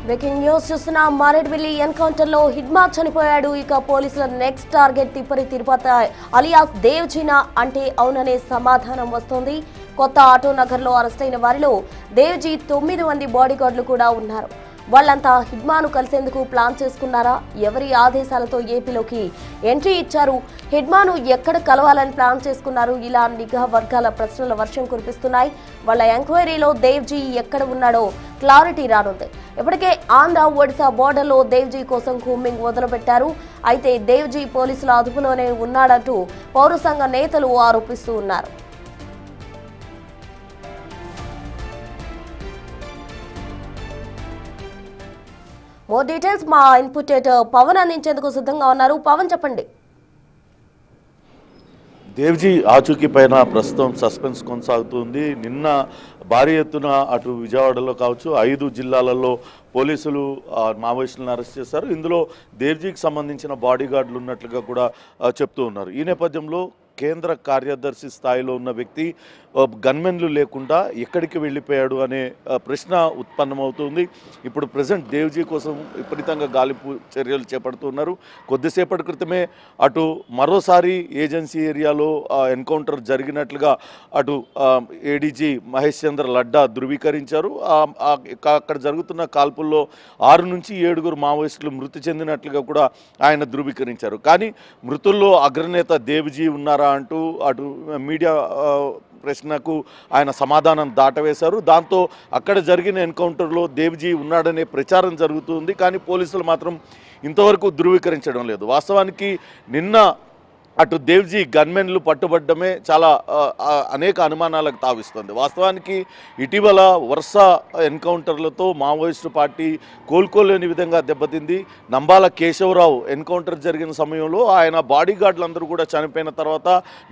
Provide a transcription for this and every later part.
Breaking news చూస్తున్న మారేడ్మిల్లి encounter లో హిడ్మా చనిపోయాడు. ఇక పోలీసుల next target Tippiri Tirupati alias దేవ్జీనా అంటే అవుననే సమాధానం వస్తోంది. కొత్త ఆటో నగర్ లో అరెస్ట్ అయిన వారిలో దేవ్జీ 9 మంది బాడీగార్డులు కూడా ఉన్నారు. వాళ్ళంతా హిడ్మాను కలిసేందుకు ప్లాన్ చేసుకున్నారా? ఎవరి ఆదేశాలతో ఏపీలోకి ఎంట్రీ ఇచ్చారు? హిడ్మాను ఎక్కడ కలవాలని ప్లాన్ చేసుకున్నారు? ఇలా నిఘా వర్గాల ప్రశ్నల వర్షం కురిపిస్తున్నాయి. వాళ్ళ ఎంక్వైరీలో దేవ్జీ ఎక్కడ ఉన్నాడో క్లారిటీ రానుంది. ఇప్పటికే ఆంధ్ర ఒడిశా బోర్డర్లో దేవ్జీ కోసం కూంబింగ్ మొదలుపెట్టారు. అయితే దేవ్జీ పోలీసుల అదుపులోనే ఉన్నాడంటూ పౌర సంఘ నేతలు ఆరోపిస్తూ ఉన్నారు. మోర్ డీటెయిల్స్ మా ఇన్పుట్ పవన్ అందించేందుకు సిద్ధంగా ఉన్నారు. పవన్ చెప్పండి. దేవ్జీ ఆచూకీ పైన ప్రస్తుతం సస్పెన్స్ కొనసాగుతుంది. నిన్న భారీ ఎత్తున అటు విజయవాడలో కావచ్చు 5 జిల్లాలలో పోలీసులు మావోయిస్టులను అరెస్ట్ చేశారు. ఇందులో దేవ్జీకి సంబంధించిన బాడీగార్డులు ఉన్నట్లుగా కూడా చెప్తూ ఉన్నారు. ఈ నేపథ్యంలో కేంద్ర కార్యదర్శి స్థాయిలో ఉన్న వ్యక్తి గన్మెన్లు లేకుండా ఎక్కడికి వెళ్ళిపోయాడు అనే ప్రశ్న ఉత్పన్నమవుతుంది. ఇప్పుడు ప్రజెంట్ దేవ్జీ కోసం విపరీతంగా గాలింపు చర్యలు చేపడుతున్నారు. కొద్దిసేపటి క్రితమే అటు మరోసారి ఏజెన్సీ ఏరియాలో ఎన్కౌంటర్ జరిగినట్లుగా అటు ఏడీజీ మహేష్ చంద్ర లడ్డా ధృవీకరించారు. అక్కడ జరుగుతున్న కాల్పుల్లో 6 నుంచి 7 మావోయిస్టులు మృతి చెందినట్లుగా కూడా ఆయన ధృవీకరించారు. కానీ మృతుల్లో అగ్రనేత దేవ్జీ ఉన్నారా అంటూ అటు మీడియా ప్రశ్నకు ఆయన సమాధానం దాటవేశారు. దాంతో అక్కడ జరిగిన ఎన్కౌంటర్లో దేవ్జీ ఉన్నాడనే ప్రచారం జరుగుతుంది. కానీ పోలీసులు మాత్రం ఇంతవరకు ధృవీకరించడం లేదు. వాస్తవానికి నిన్న అటు దేవ్జీ గన్మెన్లు పట్టుబడ్డమే చాలా అనేక అనుమానాలకు తావిస్తుంది. వాస్తవానికి ఇటీవల వరుస ఎన్కౌంటర్లతో మావోయిస్టు పార్టీ కోలుకోలేని విధంగా దెబ్బతింది. నంబాల కేశవరావు ఎన్కౌంటర్ జరిగిన సమయంలో ఆయన బాడీగార్డులందరూ కూడా చనిపోయిన తర్వాత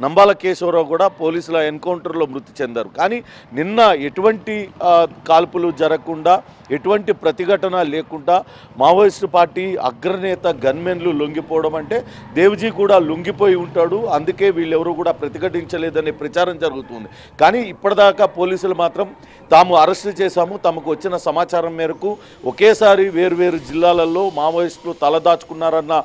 నంబాల కేశవరావు కూడా పోలీసుల ఎన్కౌంటర్లో మృతి చెందారు. కానీ నిన్న ఎటువంటి కాల్పులు జరగకుండా ఎటువంటి ప్రతిఘటన లేకుండా మావోయిస్టు పార్టీ అగ్రనేత గన్మెన్లు లొంగిపోవడం అంటే దేవ్జీ కూడా లొంగిపోయి ఉంటాడు, అందుకే వీళ్ళెవరూ కూడా ప్రతిఘటించలేదనే ప్రచారం జరుగుతుంది. కానీ ఇప్పటిదాకా పోలీసులు మాత్రం తాము అరెస్టు చేశాము, తమకు వచ్చిన సమాచారం మేరకు ఒకేసారి వేర్వేరు జిల్లాలలో మావోయిస్టులు తలదాచుకున్నారన్న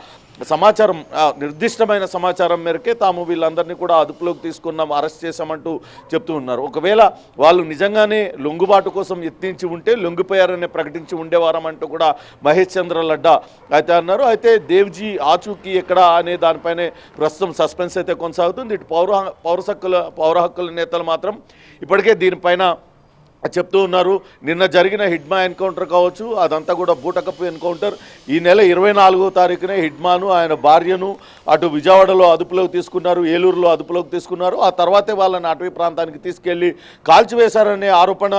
సమాచారం నిర్దిష్టమైన సమాచారం మేరకే తాము వీళ్ళందరినీ కూడా అదుపులోకి తీసుకున్నాం, అరెస్ట్ చేశామంటూ చెప్తూ ఉన్నారు. ఒకవేళ వాళ్ళు నిజంగానే లొంగుబాటు కోసం యత్నించి ఉంటే లొంగిపోయారని ప్రకటించి ఉండేవారం అంటూ కూడా మహేష్ చంద్ర లడ్డా అయితే అన్నారు. అయితే దేవ్జీ ఆచూకీ ఎక్కడ అనే దానిపైనే ప్రస్తుతం సస్పెన్స్ అయితే కొనసాగుతుంది. ఇటు పౌర హక్కుల నేతలు మాత్రం ఇప్పటికే దీనిపైన చెప్తూ ఉన్నారు. నిన్న జరిగిన హిడ్మా ఎన్కౌంటర్ కావచ్చు, అదంతా కూడా బూటకపు ఎన్కౌంటర్. ఈ నెల 24వ తారీఖునే హిడ్మాను ఆయన భార్యను అటు విజయవాడలో అదుపులోకి తీసుకున్నారు, ఏలూరులో అదుపులోకి తీసుకున్నారు. ఆ తర్వాతే వాళ్ళని అటవీ ప్రాంతానికి తీసుకెళ్లి కాల్చివేశారనే ఆరోపణ.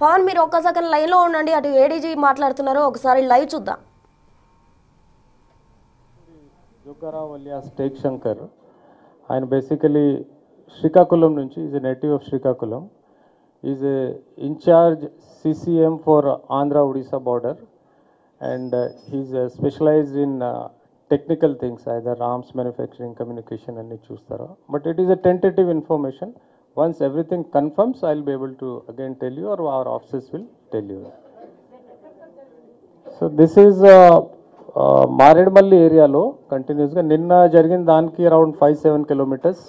పవన్ మీరు ఒక్క సెకండ్ లైన్లో ఉండండి. అటు ఏడీజీ మాట్లాడుతున్నారు, ఒకసారి లైవ్ చూద్దాం. జోగారావు అలియాస్ టేక్ శంకర్, ఆయన బేసికలీ శ్రీకాకుళం నుంచి, is a native of Srikakulam. Is a in charge CCM for Andhra Odisha border, and he's specialized in technical things, either arms manufacturing, communication and chustara. But it is a tentative information. Once everything confirms, I'll be able to again tell you, or our officers will tell you. So this is Maredmalli area lo continuous ga ninna jarigin daniki around 5-7 kilometers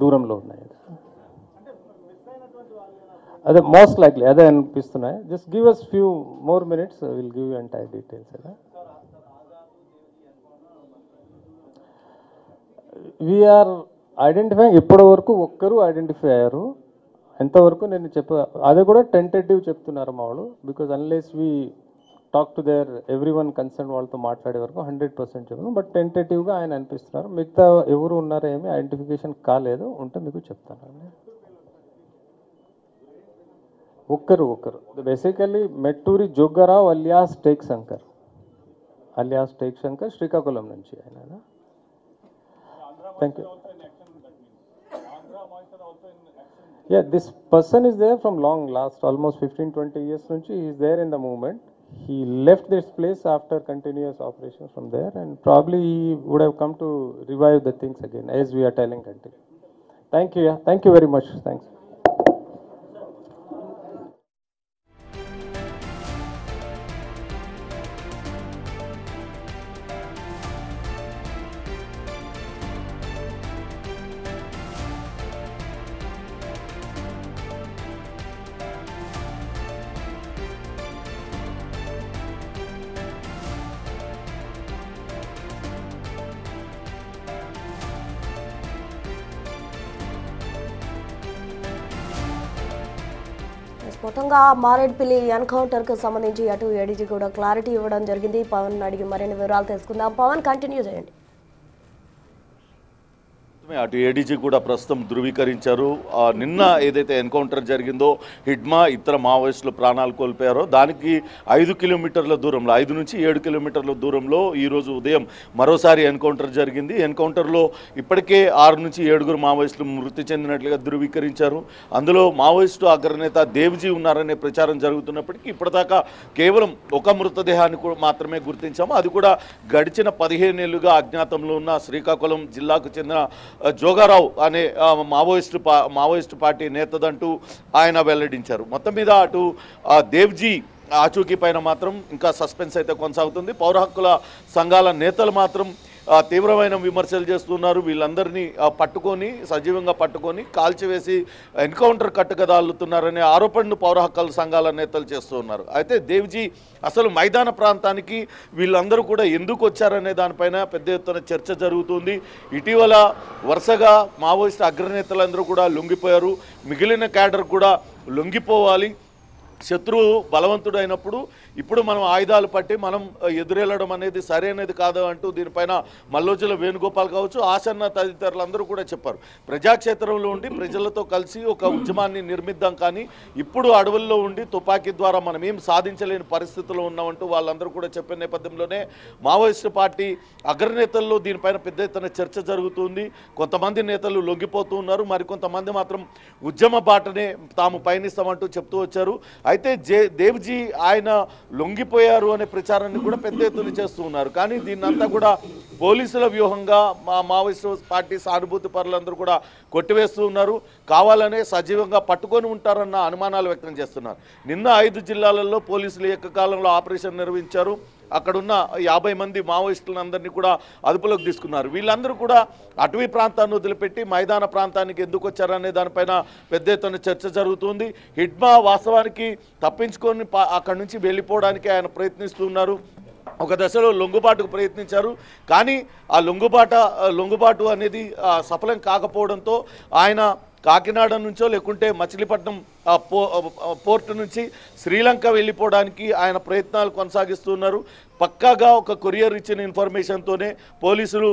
దూరంలో ఉన్నాయి. అదే most likely అదే అనిపిస్తున్నాయి. Just give us few more minutes, will give you entire details. We're identifying, ఇప్పటి వరకు ఒక్కరు identify అయ్యారు. ఎంతవరకు నేను అదే కూడా టెంటేటివ్ చెప్తున్నారు మా వాళ్ళు. Because unless we talk to their every one concern వాళ్ళతో మాట్లాడే వరకు 100% చెప్పను. బట్ టెంటేటివ్గా ఆయన అనిపిస్తున్నారు. మిగతా ఎవరు ఉన్నారో ఏమి ఐడెంటిఫికేషన్ కాలేదు, ఉంటే మీకు చెప్తాను. ఒక్కరు బేసికలీ మెట్టూరి జోగారావు అలియాస్ టేక్ శంకర్ శ్రీకాకుళం నుంచి ఆయన. Thank you. Yeah, this person is there from last almost 15-20 years nunchi. He is there in the movement. He left this place after continuous operations from there, and probably he would have come to revive the things again, as we are telling. Thank you. Thank you very much. Thanks. మొత్తంగా Marredpally encounter కు సంబంధించి అటు ADG కూడా clarity ఇవ్వడం జరిగింది. పవన్ అడిగి మరిన్ని వివరాలు తెలుసుకుందాం. పవన్ కంటిన్యూ చేయండి. అటు ఏడీజీ కూడా ప్రస్తుతం ధృవీకరించారు. నిన్న ఏదైతే ఎన్కౌంటర్ జరిగిందో హిడ్మా ఇతర మావోయిస్టులు ప్రాణాలు కోల్పోయారో దానికి 5 కిలోమీటర్ల దూరంలో 5 నుంచి 7 కిలోమీటర్ల దూరంలో ఈరోజు ఉదయం మరోసారి ఎన్కౌంటర్ జరిగింది. ఎన్కౌంటర్లో ఇప్పటికే 6 నుంచి 7 మావోయిస్టులు మృతి చెందినట్లుగా ధృవీకరించారు. అందులో మావోయిస్టు అగ్రనేత దేవ్జీ ఉన్నారనే ప్రచారం జరుగుతున్నప్పటికీ ఇప్పటిదాకా కేవలం ఒక మృతదేహాన్ని మాత్రమే గుర్తించాము. అది కూడా గడిచిన 15 ఏళ్లుగా అజ్ఞాతంలో ఉన్న శ్రీకాకుళం జిల్లాకు చెందిన జోగారావు అనే మావోయిస్టు పార్టీ నేతదంటూ ఆయన వెల్లడించారు. మొత్తం మీద అటు దేవ్జీ ఆచూకీ పైన మాత్రం ఇంకా సస్పెన్స్ అయితే కొనసాగుతుంది. పౌర హక్కుల సంఘాల నేతలు మాత్రం తీవ్రమైన విమర్శలు చేస్తున్నారు. వీళ్ళందరినీ సజీవంగా పట్టుకొని కాల్చివేసి ఎన్కౌంటర్ కట్టుకదాలుతున్నారనే ఆరోపణను పౌర హక్కుల సంఘాల నేతలు చేస్తున్నారు. అయితే దేవ్జీ అసలు మైదాన ప్రాంతానికి వీళ్ళందరూ కూడా ఎందుకు వచ్చారనే దానిపైన పెద్ద ఎత్తున చర్చ జరుగుతుంది. ఇటీవల వరుసగా మావోయిస్టు అగ్రనేతలందరూ కూడా లొంగిపోయారు. మిగిలిన క్యాడర్ కూడా లొంగిపోవాలి. శత్రువు బలవంతుడు అయినప్పుడు ఇప్పుడు మనం ఆయుధాలు పట్టి మనం ఎదురెళ్ళడం అనేది సరైనది కాదు అంటూ దీనిపైన మల్లోజుల వేణుగోపాల్ కావచ్చు, ఆసన్న తదితరులందరూ కూడా చెప్పారు. ప్రజాక్షేత్రంలో ఉండి ప్రజలతో కలిసి ఒక ఉద్యమాన్ని నిర్మిద్దాం, కానీ ఇప్పుడు అడవుల్లో ఉండి తుపాకీ ద్వారా మనం ఏం సాధించలేని పరిస్థితుల్లో ఉన్నామంటూ వాళ్ళందరూ కూడా చెప్పిన నేపథ్యంలోనే మావోయిస్టు పార్టీ అగ్రనేతల్లో దీనిపైన పెద్ద ఎత్తున చర్చ జరుగుతుంది. కొంతమంది నేతలు లొంగిపోతూ ఉన్నారు, మరికొంతమంది మాత్రం ఉద్యమ బాటనే తాము పయనిస్తామంటూ చెప్తూ వచ్చారు. అయితే దేవ్జీ ఆయన లొంగిపోయారు అనే ప్రచారాన్ని కూడా పెద్ద ఎత్తున చేస్తూ ఉన్నారు. కానీ దీన్నంతా కూడా పోలీసుల వ్యూహంగా మావోయిస్టు పార్టీ సానుభూతి పరులందరూ కూడా కొట్టివేస్తూ ఉన్నారు. కావాలనే సజీవంగా పట్టుకొని ఉంటారన్న అనుమానాలు వ్యక్తం చేస్తున్నారు. నిన్న 5 జిల్లాలలో పోలీసులు ఏకకాలంలో ఆపరేషన్ నిర్వహించారు. అక్కడున్న 50 మంది మావోయిస్టులందరినీ కూడా అదుపులోకి తీసుకున్నారు. వీళ్ళందరూ కూడా అటవీ ప్రాంతాన్ని వదిలిపెట్టి మైదాన ప్రాంతానికి ఎందుకు వచ్చారనే దానిపైన పెద్ద ఎత్తున చర్చ జరుగుతుంది. హిడ్మా వాస్తవానికి తప్పించుకొని అక్కడి నుంచి వెళ్ళిపోవడానికి ఆయన ప్రయత్నిస్తున్నారు. ఒక దశలో లొంగుబాటుకు ప్రయత్నించారు, కానీ ఆ లొంగుబాటు అనేది సఫలం కాకపోవడంతో ఆయన కాకినాడ నుంచో లేకుంటే మచిలీపట్నం పోర్టు నుంచి శ్రీలంక వెళ్ళిపోవడానికి ఆయన ప్రయత్నాలు కొనసాగిస్తున్నారు. పక్కాగా ఒక కొరియర్ ఇచ్చిన ఇన్ఫర్మేషన్తోనే పోలీసులు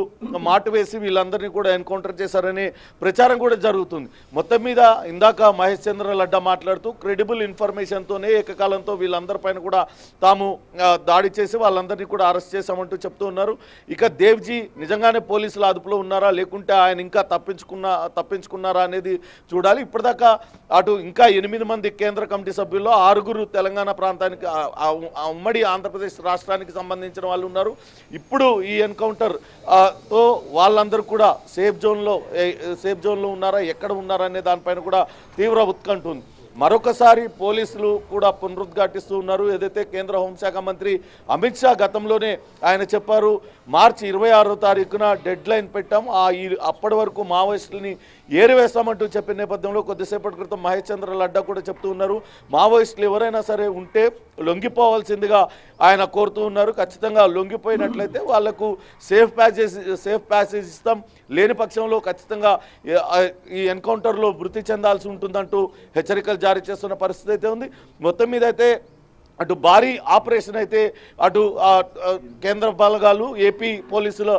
మాటు వేసి వీళ్ళందరినీ కూడా ఎన్కౌంటర్ చేశారనే ప్రచారం కూడా జరుగుతుంది. మొత్తం మీద ఇందాక మహేష్ చంద్ర లడ్డా మాట్లాడుతూ క్రెడిబుల్ ఇన్ఫర్మేషన్తోనే ఏకకాలంతో వీళ్ళందరిపైన కూడా తాము దాడి చేసి వాళ్ళందరినీ కూడా అరెస్ట్ చేశామంటూ చెప్తూ ఉన్నారు. ఇక దేవ్జీ నిజంగానే పోలీసుల అదుపులో ఉన్నారా లేకుంటే ఆయన ఇంకా తప్పించుకున్నారా అనేది చూడాలి. ఇప్పటిదాకా అటు ఇంకా 8 మంది కేంద్ర కమిటీ సభ్యుల్లో 6 తెలంగాణ ప్రాంతానికి ఉమ్మడి ఆంధ్రప్రదేశ్ రాష్ట్రానికి సంబంధించిన వాళ్ళు ఉన్నారు. ఇప్పుడు ఈ ఎన్కౌంటర్ తో వాళ్ళందరూ కూడా సేఫ్ జోన్లో ఉన్నారా, ఎక్కడ ఉన్నారా అనే దానిపైన కూడా తీవ్ర ఉత్కంఠ ఉంది. మరొకసారి పోలీసులు కూడా పునరుద్ఘాటిస్తూ ఉన్నారు. ఏదైతే కేంద్ర హోంశాఖ మంత్రి అమిత్ షా గతంలోనే ఆయన చెప్పారు, మార్చి 26వ తారీఖున డెడ్ లైన్ పెట్టాం, అప్పటి వరకు మావోయిస్టులని ఏరివేస్తామంటూ చెప్పిన నేపథ్యంలో కొద్దిసేపటి క్రితం మహేష్ చంద్ర లడ్డా కూడా చెప్తూ ఉన్నారు, మావోయిస్టులు ఎవరైనా సరే ఉంటే లొంగిపోవాల్సిందిగా ఆయన కోరుతూ ఉన్నారు. ఖచ్చితంగా లొంగిపోయినట్లయితే వాళ్లకు సేఫ్ ప్యాసేజ్ ఇస్తాం, లేని పక్షంలో ఖచ్చితంగా ఈ ఎన్కౌంటర్లో మృతి చెందాల్సి ఉంటుందంటూ హెచ్చరికలు జారీ చేస్తున్న పరిస్థితి అయితే ఉంది. మొత్తం మీద అయితే అటు భారీ ఆపరేషన్ అయితే అటు కేంద్ర బలగాలు ఏపీ పోలీసులు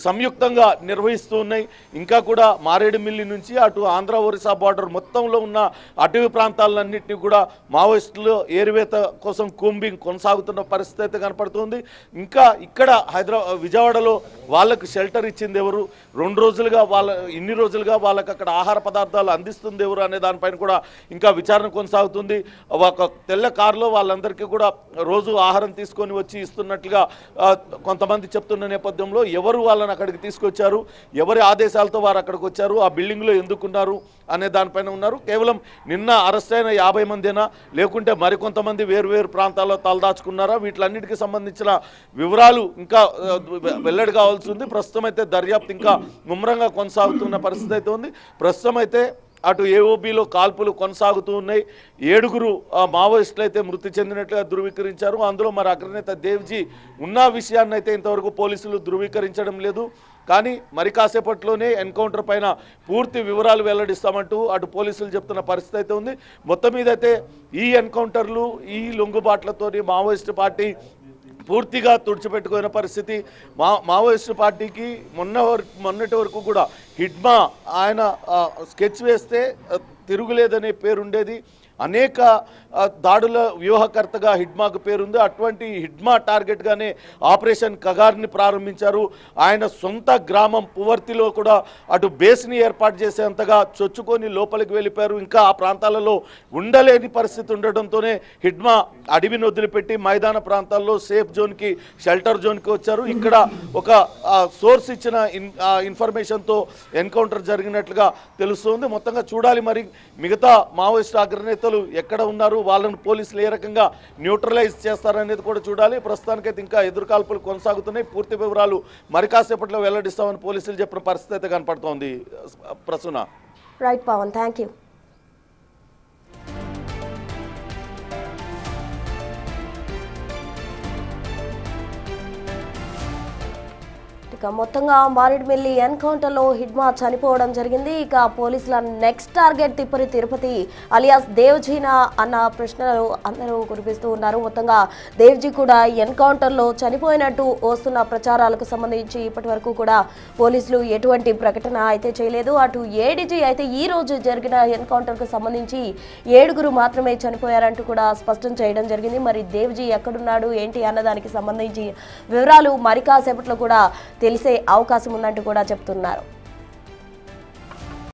సంయుక్తంగా నిర్వహిస్తూ ఉన్నాయి. ఇంకా కూడా మారేడుమిల్లి నుంచి అటు ఆంధ్ర ఒరిస్సా బార్డర్ మొత్తంలో ఉన్న అటవీ ప్రాంతాలన్నింటినీ కూడా మావోయిస్టులు ఏరివేత కోసం కూంబింగ్ కొనసాగుతున్న పరిస్థితి అయితే కనపడుతుంది. ఇంకా ఇక్కడ విజయవాడలో వాళ్ళకు షెల్టర్ ఇచ్చింది ఎవరు, 2 రోజులుగా ఇన్ని రోజులుగా వాళ్ళకి అక్కడ ఆహార పదార్థాలు అందిస్తుంది ఎవరు అనే దానిపైన కూడా ఇంకా విచారణ కొనసాగుతుంది. ఒక తెల్ల కారులో వాళ్ళందరికీ కూడా రోజు ఆహారం తీసుకొని వచ్చి ఇస్తున్నట్లుగా కొంతమంది చెప్తున్న నేపథ్యంలో ఎవరు వాళ్ళని అక్కడికి తీసుకొచ్చారు, ఎవరి ఆదేశాలతో వారు అక్కడికి వచ్చారు, ఆ బిల్డింగ్లో ఎందుకున్నారు అనే దానిపైన ఉన్నారు. కేవలం నిన్న అరెస్ట్ అయిన 50 మందేనా లేకుంటే మరికొంతమంది వేరు ప్రాంతాల్లో తలదాచుకున్నారా, వీటిలన్నిటికీ సంబంధించిన వివరాలు ఇంకా వెల్లడి కావాల్సి ఉంది. ప్రస్తుతం అయితే దర్యాప్తు ఇంకా ముమ్మరంగా కొనసాగుతున్న పరిస్థితి అయితే ఉంది. ప్రస్తుతం అయితే అటు ఏఓబిలో కాల్పులు కొనసాగుతూ ఉన్నాయి. 7 మావోయిస్టులు అయితే మృతి చెందినట్లుగా ధృవీకరించారు. అందులో మరి అగ్రనేత దేవ్జీ ఉన్న విషయాన్ని అయితే ఇంతవరకు పోలీసులు ధృవీకరించడం లేదు. కానీ మరి కాసేపట్లోనే ఎన్కౌంటర్ పైన పూర్తి వివరాలు వెల్లడిస్తామంటూ అటు పోలీసులు చెప్తున్న పరిస్థితి అయితే ఉంది. మొత్తం మీద అయితే ఈ ఎన్కౌంటర్లు ఈ లొంగుబాట్లతో మావోయిస్టు పార్టీ పూర్తిగా తుడిచిపెట్టుకున్న పరిస్థితి. మావోయిస్టు పార్టీకి మొన్నటి వరకు కూడా హిడ్మా ఆయన స్కెచ్ వేస్తే తిరుగులేదనే పేరుండేది. అనేక దాడుల వ్యూహకర్తగా హిడ్మాకు పేరుంది. అటువంటి హిడ్మా టార్గెట్గానే ఆపరేషన్ కగార్ని ప్రారంభించారు. ఆయన సొంత గ్రామం పువర్తిలో కూడా అటు బేస్ని ఏర్పాటు చేసేంతగా చొచ్చుకొని లోపలికి వెళ్ళిపోయారు. ఇంకా ఆ ప్రాంతాలలో ఉండలేని పరిస్థితి ఉండడంతోనే హిడ్మా అడవిని వదిలిపెట్టి మైదాన ప్రాంతాల్లో సేఫ్ జోన్కి షెల్టర్ జోన్కి వచ్చారు. ఇక్కడ ఒక సోర్స్ ఇచ్చిన ఇన్ఫర్మేషన్తో ఎన్కౌంటర్ జరిగినట్లుగా తెలుస్తోంది. మొత్తంగా చూడాలి మరి మిగతా మావోయిస్టు అగ్రనేతలు ఎక్కడ ఉన్నారు, వాళ్ళను పోలీసులు ఏ రకంగా న్యూట్రలైజ్ చేస్తారనేది కూడా చూడాలి. ప్రస్తుతానికైతే ఇంకా ఎదురుకాల్పులు కొనసాగుతున్నాయి. పూర్తి వివరాలు మరి కాసేపట్లో వెల్లడిస్తామని పోలీసులు చెప్పిన పరిస్థితి అయితే కనపడుతోంది. Prasuna. Right Pawan, thank you. ఇక మొత్తంగా మారేడుమిల్లి ఎన్కౌంటర్లో హిడ్మా చనిపోవడం జరిగింది. ఇక పోలీసుల నెక్స్ట్ టార్గెట్ తిరుపతి అలియాస్ దేవ్జీనా అన్న ప్రశ్నలు అందరూ కురిపిస్తూ ఉన్నారు. మొత్తంగా దేవ్జీ కూడా ఎన్కౌంటర్లో చనిపోయినట్టు వస్తున్న ప్రచారాలకు సంబంధించి ఇప్పటి వరకు కూడా పోలీసులు ఎటువంటి ప్రకటన అయితే చేయలేదు. అటు ఏడీజీ అయితే ఈ రోజు జరిగిన ఎన్కౌంటర్కు సంబంధించి 7 మాత్రమే చనిపోయారంటూ కూడా స్పష్టం చేయడం జరిగింది. మరి దేవ్జీ ఎక్కడున్నాడు ఏంటి అన్నదానికి సంబంధించి వివరాలు మరి కాసేపట్లో కూడా తెలిసే అవకాశం ఉందంటూ కూడా చెప్తున్నారు.